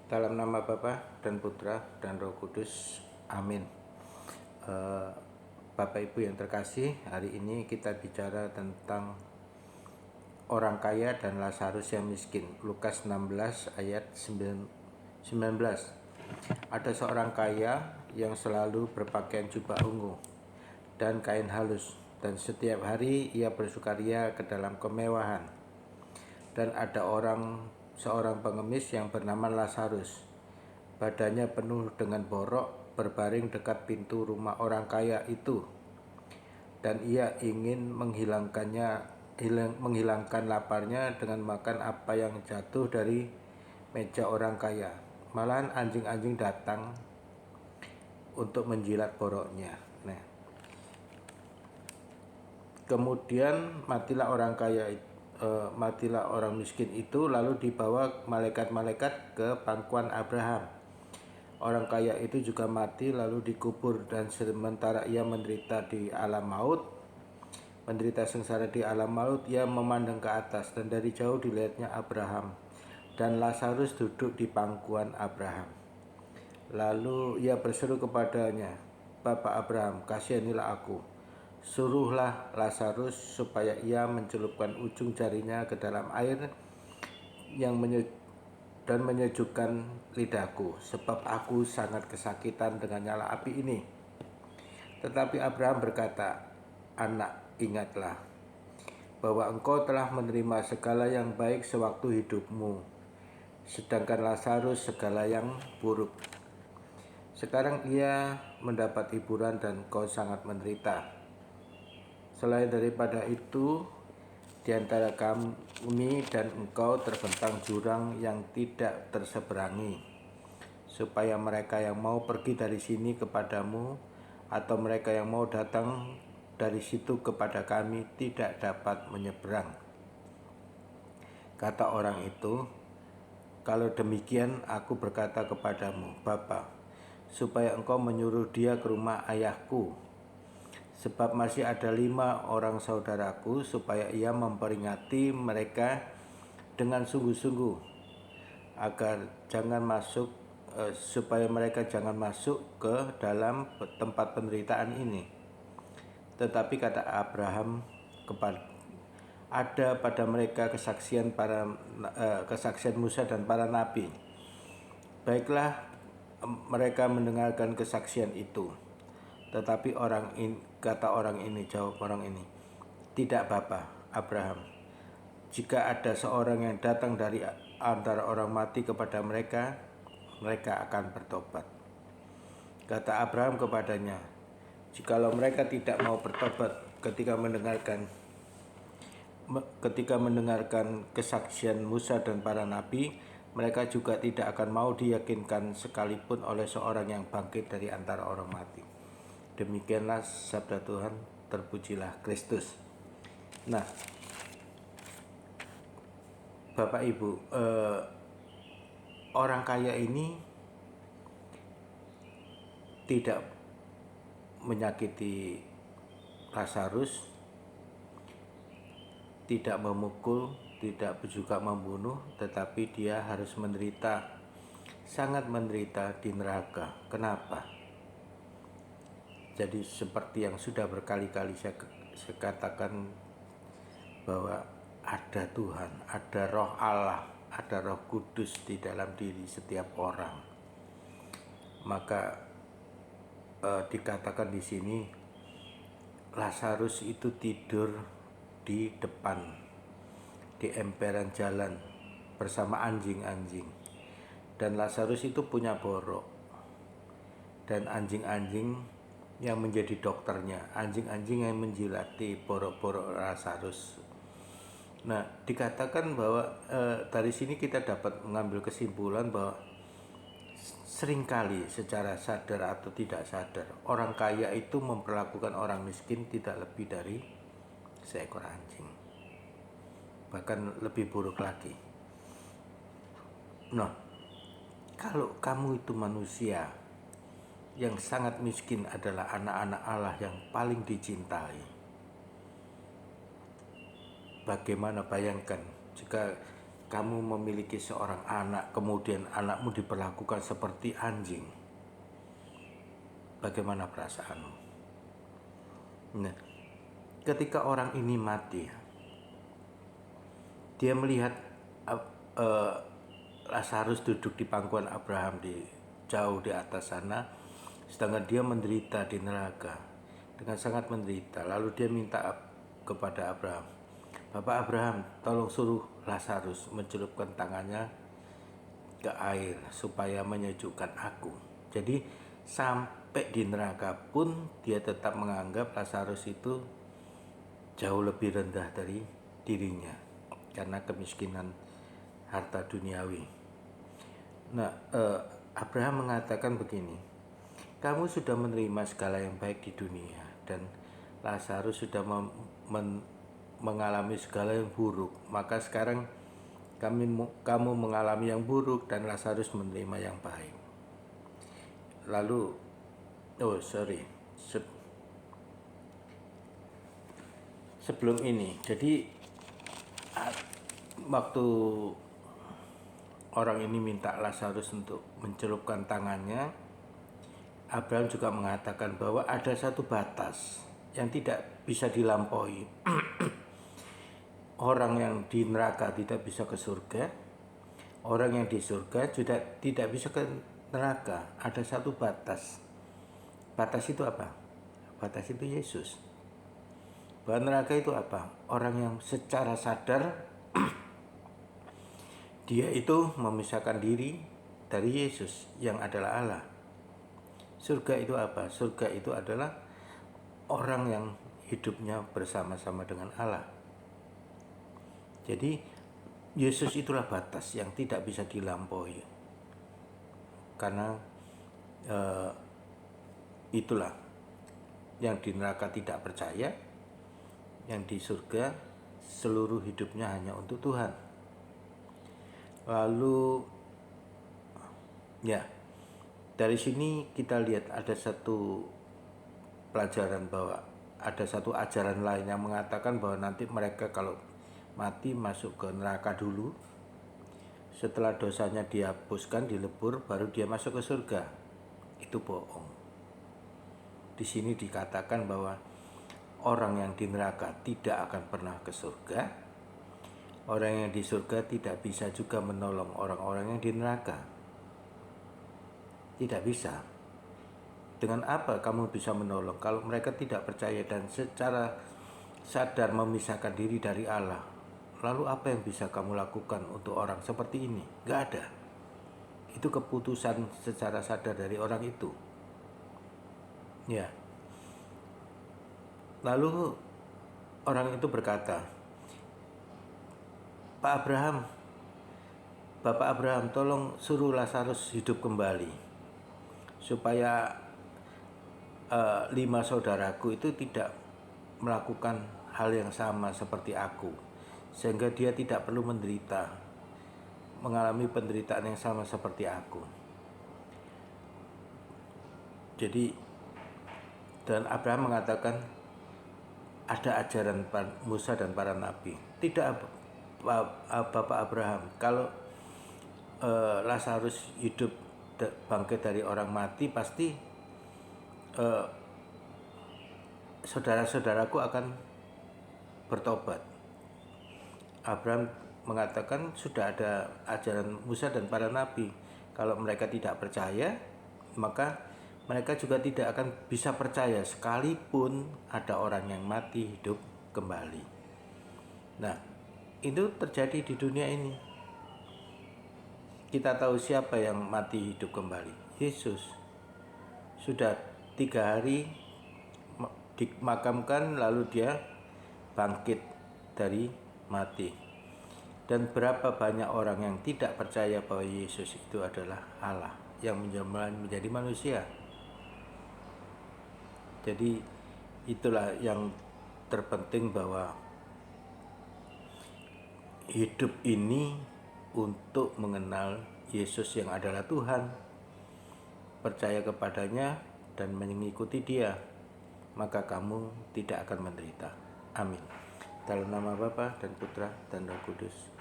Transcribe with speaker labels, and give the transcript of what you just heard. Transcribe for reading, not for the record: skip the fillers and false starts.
Speaker 1: Dalam nama Bapa dan Putra dan Roh Kudus, amin. Bapak Ibu yang terkasih, hari ini kita bicara tentang orang kaya dan Lazarus yang miskin. Lukas 16 ayat 19. Ada seorang kaya yang selalu berpakaian jubah ungu dan kain halus, dan setiap hari ia bersukaria ke dalam kemewahan. Dan ada seorang pengemis yang bernama Lazarus. Badannya penuh dengan borok, berbaring dekat pintu rumah orang kaya itu. Dan ia ingin menghilangkan laparnya dengan makan apa yang jatuh dari meja orang kaya. Malahan anjing-anjing datang untuk menjilat boroknya. Nah, kemudian matilah orang miskin itu, lalu dibawa malaikat-malaikat ke pangkuan Abraham. Orang kaya itu juga mati lalu dikubur, dan sementara ia menderita sengsara di alam maut, ia memandang ke atas, dan dari jauh dilihatnya Abraham dan Lazarus duduk di pangkuan Abraham. Lalu ia berseru kepadanya, "Bapak Abraham, kasihanilah aku. Suruhlah Lazarus supaya ia mencelupkan ujung jarinya ke dalam air dan menyejukkan lidahku, sebab aku sangat kesakitan dengan nyala api ini." Tetapi Abraham berkata, "Anak, ingatlah bahwa engkau telah menerima segala yang baik sewaktu hidupmu, sedangkan Lazarus segala yang buruk. Sekarang ia mendapat hiburan dan kau sangat menderita. Selain daripada itu, di antara kami dan engkau terbentang jurang yang tidak terseberangi, supaya mereka yang mau pergi dari sini kepadamu atau mereka yang mau datang dari situ kepada kami tidak dapat menyeberang." Kata orang itu, "Kalau demikian aku berkata kepadamu, Bapa, supaya engkau menyuruh dia ke rumah ayahku, sebab masih ada 5 orang saudaraku, supaya ia memperingati mereka dengan sungguh-sungguh, supaya mereka jangan masuk ke dalam tempat penderitaan ini." Tetapi kata Abraham, "Ada pada mereka kesaksian Musa dan para nabi. Baiklah, mereka mendengarkan kesaksian itu." Tetapi jawab orang ini, "Tidak, Bapa Abraham. Jika ada seorang yang datang dari antara orang mati kepada mereka, mereka akan bertobat." Kata Abraham kepadanya, "Jikalau mereka tidak mau bertobat ketika mendengarkan kesaksian Musa dan para nabi, mereka juga tidak akan mau diyakinkan sekalipun oleh seorang yang bangkit dari antara orang mati." Demikianlah sabda Tuhan, terpujilah Kristus. Nah, Bapak Ibu, orang kaya ini tidak menyakiti Lazarus, tidak memukul, tidak juga membunuh, tetapi dia harus menderita, sangat menderita di neraka. Kenapa? Jadi seperti yang sudah berkali-kali saya katakan, bahwa ada Tuhan, ada Roh Allah, ada Roh Kudus di dalam diri setiap orang. Maka dikatakan di sini, Lazarus itu tidur di depan, di emperan jalan bersama anjing-anjing. Dan Lazarus itu punya borok, dan anjing-anjing yang menjadi dokternya, anjing-anjing yang menjilati borok-borok Lazarus. Nah, dikatakan bahwa dari sini kita dapat mengambil kesimpulan bahwa seringkali secara sadar atau tidak sadar, orang kaya itu memperlakukan orang miskin tidak lebih dari seekor anjing, bahkan lebih buruk lagi. Nah, kalau kamu itu manusia yang sangat miskin, adalah anak-anak Allah yang paling dicintai, bagaimana bayangkan jika kamu memiliki seorang anak, kemudian anakmu diperlakukan seperti anjing, bagaimana perasaanmu? Nah, ketika orang ini mati, dia melihat Lazarus duduk di pangkuan Abraham jauh di atas sana, sedangkan dia menderita di neraka dengan sangat menderita. Lalu dia minta kepada Abraham, Bapak Abraham, tolong suruh Lazarus mencelupkan tangannya ke air supaya menyejukkan aku. Jadi sampai di neraka pun dia tetap menganggap Lazarus itu jauh lebih rendah dari dirinya karena kemiskinan harta duniawi. Nah, Abraham mengatakan begini, kamu sudah menerima segala yang baik di dunia dan Lazarus sudah mengalami segala yang buruk, maka sekarang kamu mengalami yang buruk dan Lazarus menerima yang baik. Lalu, sebelum ini, jadi waktu orang ini minta Lazarus untuk mencelupkan tangannya, Abraham juga mengatakan bahwa ada satu batas yang tidak bisa dilampaui. Orang yang di neraka tidak bisa ke surga, orang yang di surga juga tidak bisa ke neraka. Ada satu batas. Batas itu apa? Batas itu Yesus. Bahwa neraka itu apa? Orang yang secara sadar dia itu memisahkan diri dari Yesus yang adalah Allah. Surga itu apa? Surga itu adalah orang yang hidupnya bersama-sama dengan Allah. Jadi Yesus itulah batas yang tidak bisa dilampaui. Karena itulah yang di neraka tidak percaya, yang di surga seluruh hidupnya hanya untuk Tuhan. Lalu ya, dari sini kita lihat ada satu pelajaran bahwa ada satu ajaran lain yang mengatakan bahwa nanti mereka kalau mati masuk ke neraka dulu, setelah dosanya dihapuskan, dilebur, baru dia masuk ke surga. Itu bohong. Di sini dikatakan bahwa orang yang di neraka tidak akan pernah ke surga. Orang yang di surga tidak bisa juga menolong orang-orang yang di neraka. Tidak bisa. Dengan apa kamu bisa menolong kalau mereka tidak percaya dan secara sadar memisahkan diri dari Allah? Lalu apa yang bisa kamu lakukan untuk orang seperti ini? Gak ada. Itu keputusan secara sadar dari orang itu. Ya. Lalu orang itu berkata, Pak Abraham, Bapak Abraham, tolong suruh Lazarus hidup kembali supaya 5 saudaraku itu tidak melakukan hal yang sama seperti aku, sehingga dia tidak perlu mengalami penderitaan yang sama seperti aku. Jadi, dan Abraham mengatakan ada ajaran Musa dan para nabi. Tidak, Bapak Abraham, kalau Lazarus hidup bangkit dari orang mati, pasti saudara-saudaraku akan bertobat. Abraham mengatakan sudah ada ajaran Musa dan para nabi. Kalau mereka tidak percaya, maka mereka juga tidak akan bisa percaya sekalipun ada orang yang mati hidup kembali. Nah, itu terjadi di dunia ini. Kita tahu siapa yang mati hidup kembali? Yesus. Sudah 3 hari dimakamkan, lalu dia bangkit dari mati. Dan berapa banyak orang yang tidak percaya bahwa Yesus itu adalah Allah yang menjadi manusia. Jadi itulah yang terpenting, bahwa hidup ini untuk mengenal Yesus yang adalah Tuhan, percaya kepadanya dan mengikuti Dia, maka kamu tidak akan menderita. Amin. Dalam nama Bapa dan Putra dan Roh Kudus.